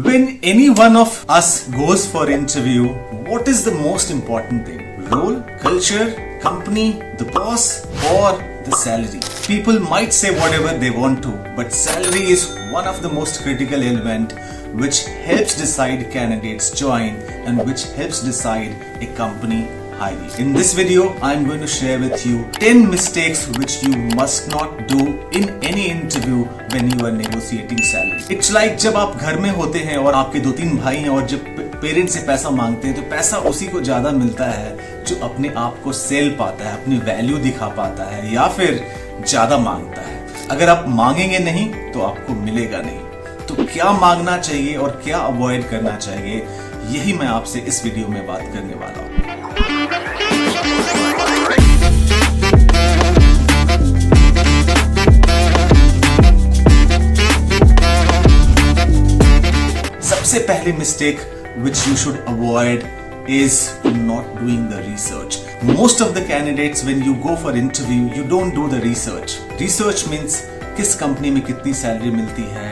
When any one of us goes for interview, what is the most important thing? Role, culture, company, the boss, or the salary? People might say whatever they want to, but salary is one of the most critical element which helps decide candidates join and which helps decide a company hiring. In this video, I am going to share with you 10 mistakes which you must not do in any interview when you are negotiating salary. It's like जब आप घर में होते हैं और आपके 2-3 भाई हैं और जब पेरेंट्स से पैसा मांगते हैं तो पैसा उसी को ज्यादा मिलता है जो अपने आप को सेल पाता है, अपनी वैल्यू दिखा पाता है या फिर ज्यादा मांगता है। अगर आप मांगेंगे नहीं तो आपको मिलेगा नहीं। तो क्या मांगना चाहिए और क्या अवॉइड करना चाहिए, यही मैं आपसे इस वीडियो में बात करने वाला हूं। सबसे पहली mistake which you should avoid is not doing the research. Most of the candidates when you go for interview you don't do the research. Research means किस कंपनी में कितनी सैलरी मिलती है,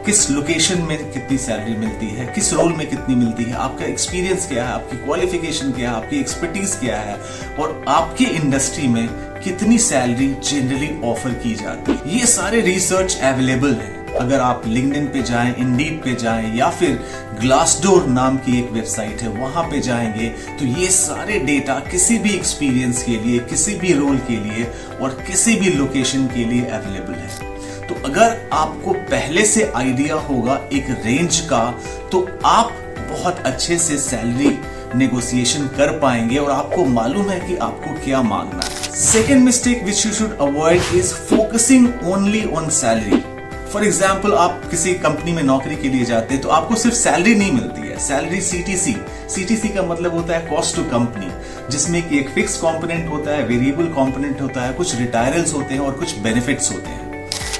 किस लोकेशन में कितनी सैलरी मिलती है, किस रोल में कितनी मिलती है, आपका एक्सपीरियंस क्या है, आपकी क्वालिफिकेशन क्या है, आपकी एक्सपर्टीज क्या है और आपकी इंडस्ट्री में कितनी सैलरी जनरली ऑफर की जाती है। ये सारे रिसर्च अवेलेबल है। अगर आप लिंक्डइन पे जाएं, इंडीड पे जाएं या फिर ग्लासडोर नाम की एक वेबसाइट है वहां पे जाएंगे तो ये सारे डेटा किसी भी एक्सपीरियंस के लिए, किसी भी रोल के लिए और किसी भी लोकेशन के लिए अवेलेबल है। तो अगर आपको पहले से आइडिया होगा एक रेंज का तो आप बहुत अच्छे से सैलरी नेगोशिएशन कर पाएंगे और आपको मालूम है कि आपको क्या मांगना है। Second mistake which you should avoid is focusing only on salary. For example, आप किसी कंपनी में नौकरी के लिए जाते हैं तो आपको सिर्फ सैलरी नहीं मिलती है। सैलरी सीटीसी का मतलब होता है कॉस्ट टू कंपनी, जिसमें कि एक फिक्स कंपोनेंट होता है, वेरिएबल कंपोनेंट होता है, कुछ रिटायरल्स होते हैं और कुछ बेनिफिट्स होते हैं।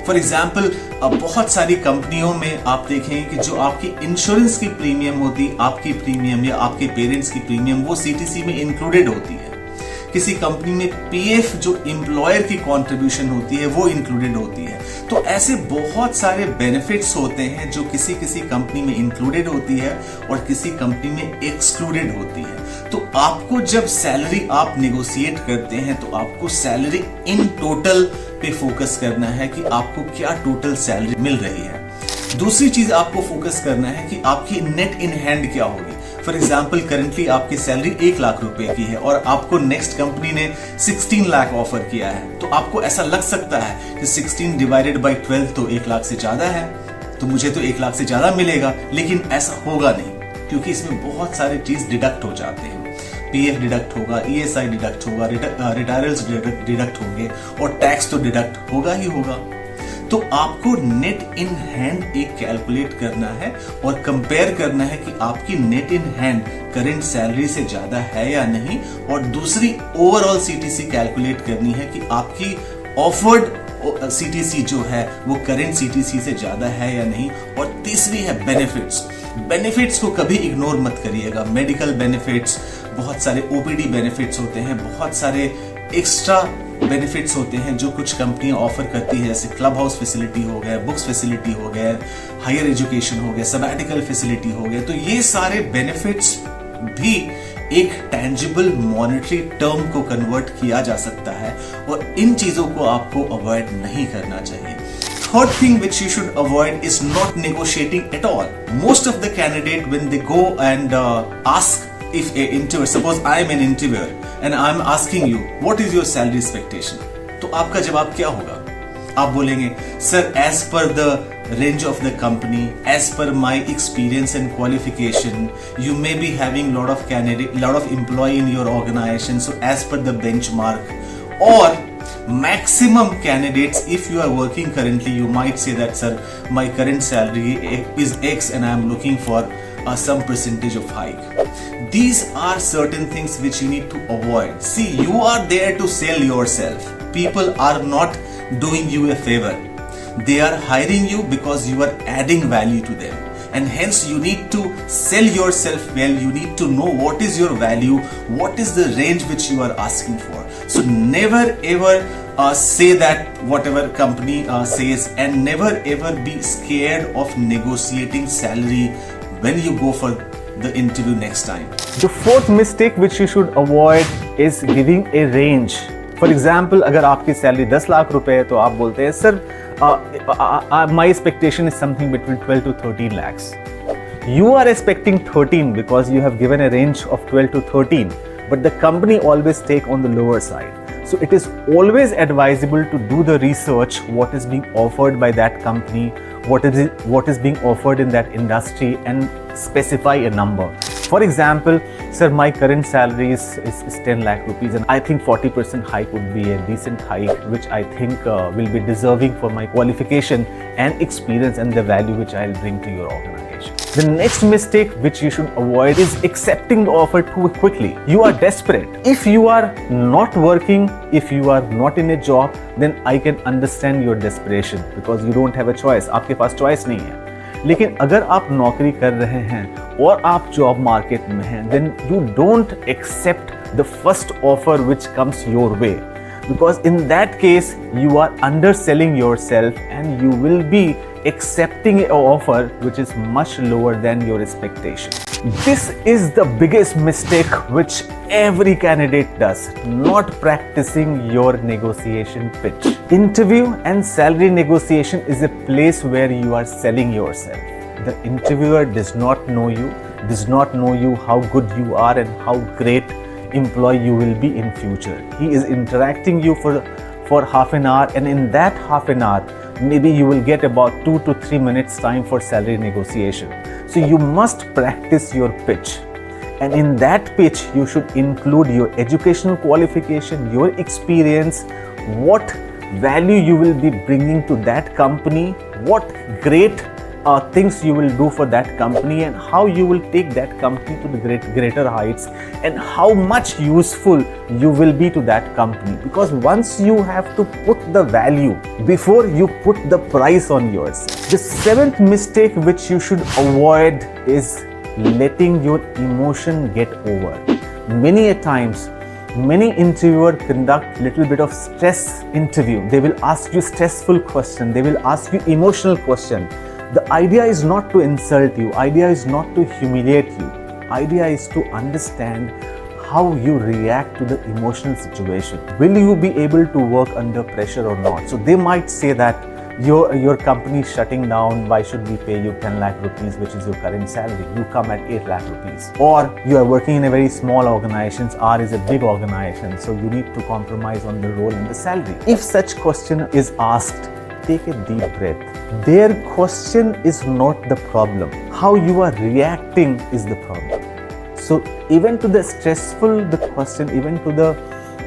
फॉर एग्जाम्पल, बहुत सारी कंपनियों में आप देखेंगे कि जो आपकी इंश्योरेंस की प्रीमियम होती, आपकी प्रीमियम या आपके पेरेंट्स की प्रीमियम वो सीटीसी में इंक्लूडेड होती है। किसी कंपनी में पीएफ जो एम्प्लॉयर की कंट्रीब्यूशन होती है वो इंक्लूडेड होती है। तो ऐसे बहुत सारे बेनिफिट्स होते हैं जो किसी किसी कंपनी में इंक्लूडेड होती है और किसी कंपनी में एक्सक्लूडेड होती है। तो आपको जब सैलरी आप नेगोशिएट करते हैं तो आपको सैलरी इन टोटल पे फोकस करना है कि आपको क्या टोटल सैलरी मिल रही है। दूसरी चीज आपको फोकस करना है कि आपकी नेट इन हैंड क्या होगी। फॉर एग्जाम्पल, करंटली आपकी सैलरी 1 लाख रुपए की है और आपको नेक्स्ट कंपनी ने 16 लाख ऑफर किया है। तो आपको ऐसा लग सकता है कि 16 डिवाइडेड बाई 12 तो 1 लाख से ज्यादा है, तो मुझे तो 1 लाख से ज्यादा मिलेगा। लेकिन ऐसा होगा नहीं, क्योंकि इसमें बहुत सारे चीज डिडक्ट हो जाते हैं। पीएफ डिडक्ट होगा, ईएसआई डिडक्ट होगा, रिटायरल्स डिडक्ट होंगे और टैक्स तो डिडक्ट होगा ही होगा। तो आपको नेट इन हैंड एक कैलकुलेट करना है और कंपेयर करना है कि आपकी net in hand current salary से ज्यादा है या नहीं, और दूसरी ओवरऑल सीटीसी कैलकुलेट करनी है कि आपकी ऑफर्ड सीटीसी जो है वो करंट सीटीसी से ज्यादा है या नहीं। और तीसरी है बेनिफिट्स को कभी इग्नोर मत करिएगा। मेडिकल बेनिफिट्स, बहुत सारे ओपीडी बेनिफिट्स होते हैं, बहुत सारे एक्स्ट्रा बेनिफिट्स होते हैं जो कुछ कंपनियां ऑफर करती है, जैसे क्लब हाउस फैसिलिटी हो गया, बुक्स फैसिलिटी हो गया, हायर एजुकेशन हो गया, सबैटिकल फैसिलिटी हो गया। तो ये सारे बेनिफिट्स भी एक टेंजिबल मॉनेटरी टर्म को कन्वर्ट किया जा सकता है और इन चीजों को आपको अवॉइड नहीं करना चाहिए। Third thing which you should avoid is not negotiating at all. Most of the candidate when they go and ask if a interviewer, suppose I am an interviewer and I am asking you what is your salary expectation, तो आपका जवाब क्या होगा? आप बोलेंगे, sir as per the range of the company, as per my experience and qualification, you may be having lot of employee in your organization, so as per the benchmark, or maximum candidates, if you are working currently, you might say that, sir, my current salary is X and I am looking for some percentage of hike. These are certain things which you need to avoid. See, you are there to sell yourself. People are not doing you a favor. They are hiring you because you are adding value to them. And hence you need to sell yourself well. You need to know what is your value, what is the range which you are asking for. So never ever say that whatever company says, and never ever be scared of negotiating salary when you go for the interview next time. The fourth mistake which you should avoid is giving a range. For example, अगर आपकी salary 10 lakh रुपए है तो आप बोलते हैं sir my expectation is something between 12 to 13 lakhs. You are expecting 13 because you have given a range of 12 to 13, but the company always take on the lower side. So it is always advisable to do the research, what is being offered by that company, what is being offered in that industry, and specify a number. For example, sir, my current salary is 10 lakh rupees, and I think 40% hike would be a decent hike, which I think will be deserving for my qualification and experience and the value which I'll bring to your organization. The next mistake which you should avoid is accepting the offer too quickly. You are desperate. If you are not working, if you are not in a job, then I can understand your desperation because you don't have a choice. आपके पास choice नहीं है. लेकिन अगर आप नौकरी कर रहे हैं और आप जॉब मार्केट में हैं, then you don't accept the first offer which comes your way, because in that case you are underselling yourself and you will be accepting an offer which is much lower than your expectation. This is the biggest mistake which every candidate does, not practicing your negotiation pitch. Interview and salary negotiation is a place where you are selling yourself. The interviewer does not know you how good you are and how great employee you will be in future. He is interacting you for half an hour, and in that half an hour maybe you will get about 2 to 3 minutes time for salary negotiation. So you must practice your pitch, and in that pitch you should include your educational qualification, your experience, what value you will be bringing to that company, what great things you will do for that company, and how you will take that company to the greater heights, and how much useful you will be to that company. Because once you have to put the value before you put the price on yourself. The seventh mistake which you should avoid is letting your emotion get over. Many a times, many interviewers conduct little bit of stress interview. They will ask you stressful question. They will ask you emotional question. The idea is not to insult you. Idea is not to humiliate you. Idea is to understand how you react to the emotional situation. Will you be able to work under pressure or not? So they might say that your company is shutting down. Why should we pay you 10 lakh rupees, which is your current salary? You come at 8 lakh rupees. Or you are working in a very small organization. R is a big organization. So you need to compromise on the role and the salary. If such question is asked, take a deep breath. Their question is not the problem. How you are reacting is the problem. So even to the stressful the question, even to the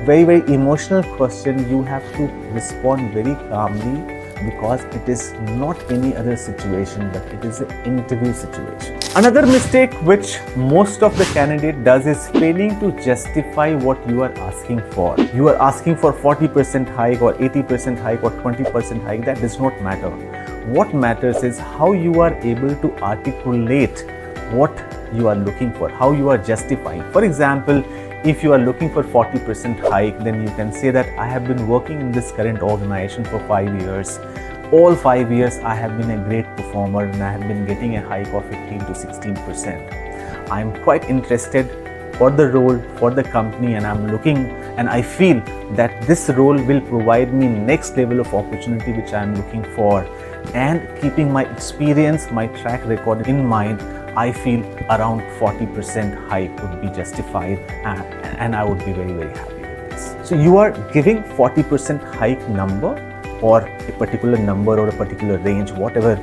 very, very emotional question, you have to respond very calmly, because it is not any other situation, but it is an interview situation. Another mistake which most of the candidate does is failing to justify what you are asking for. You are asking for 40% hike or 80% hike or 20% hike. That does not matter. What matters is how you are able to articulate what you are looking for, how you are justifying. For example, if you are looking for 40% hike, then you can say that I have been working in this current organization for 5 years. All 5 years I have been a great performer and I have been getting a hike of 15 to 16%. I am quite interested for the role, for the company, and I'm looking and I feel that this role will provide me next level of opportunity which I am looking for. And keeping my experience, my track record in mind, I feel around 40% hike would be justified, and I would be very, very happy with this. So you are giving 40% hike number, or a particular number or a particular range, whatever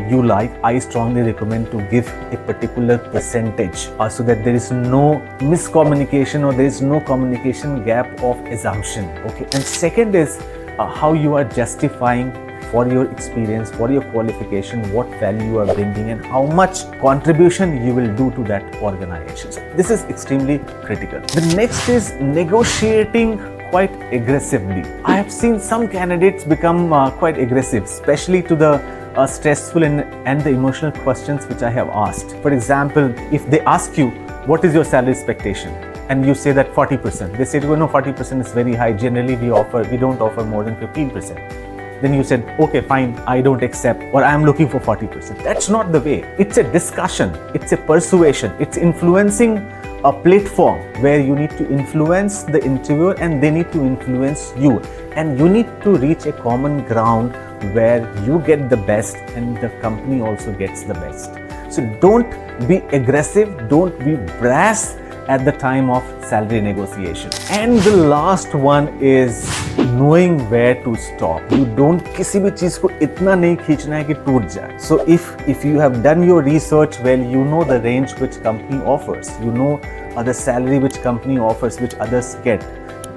you like. I strongly recommend to give a particular percentage so that there is no miscommunication or there is no communication gap of assumption. Okay. And second is how you are justifying for your experience, for your qualification, what value you are bringing and how much contribution you will do to that organization. So this is extremely critical. The next is negotiating quite aggressively. I have seen some candidates become quite aggressive, especially to the stressful and the emotional questions which I have asked. For example, if they ask you, what is your salary expectation? and you say that 40%. They say, well, no, 40% is very high. Generally, we don't offer more than 15%. Then you said, okay, fine, I don't accept, or I'm looking for 40%. That's not the way. It's a discussion, it's a persuasion, it's influencing a platform where you need to influence the interviewer and they need to influence you. And you need to reach a common ground where you get the best and the company also gets the best. So don't be aggressive, don't be brash at the time of salary negotiation. And the last one is knowing where to stop. You don't किसी भी चीज को इतना नहीं खींचना है कि टूट जाए. So if you have done your research well, you know the range which company offers, you know the salary which company offers, which others get.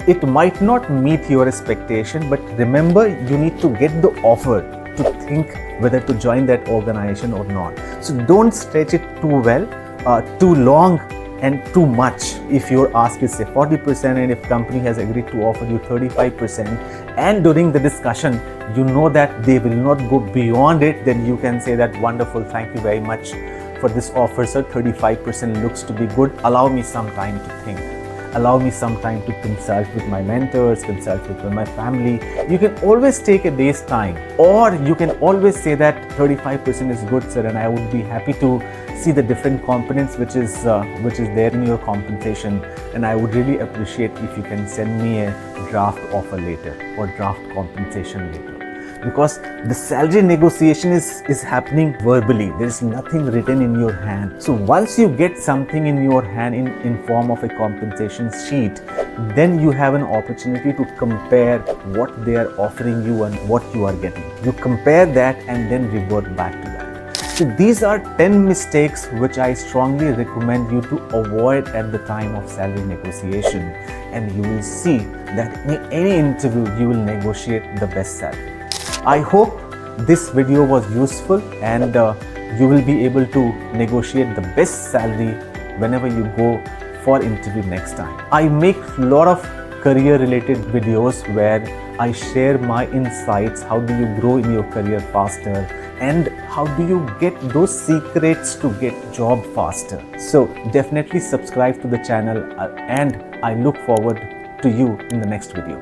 It might not meet your expectation, but remember, you need to get the offer to think whether to join that organization or not. So don't stretch it too well, too long and too much. If your ask is say 40% and if company has agreed to offer you 35% and during the discussion you know that they will not go beyond it, then you can say that wonderful, thank you very much for this offer sir, 35% looks to be good, allow me some time to think. Allow me some time to consult with my mentors, consult with my family. You can always take a day's time, or you can always say that 35% is good, sir, and I would be happy to see the different components which is there in your compensation, and I would really appreciate if you can send me a draft offer later or draft compensation later. Because the salary negotiation is happening verbally. There is nothing written in your hand. So once you get something in your hand in form of a compensation sheet, then you have an opportunity to compare what they are offering you and what you are getting. You compare that and then revert back to that. So these are 10 mistakes which I strongly recommend you to avoid at the time of salary negotiation, and you will see that in any interview you will negotiate the best salary. I hope this video was useful and you will be able to negotiate the best salary whenever you go for interview next time. I make a lot of career related videos where I share my insights, how do you grow in your career faster and how do you get those secrets to get job faster. So definitely subscribe to the channel and I look forward to you in the next video.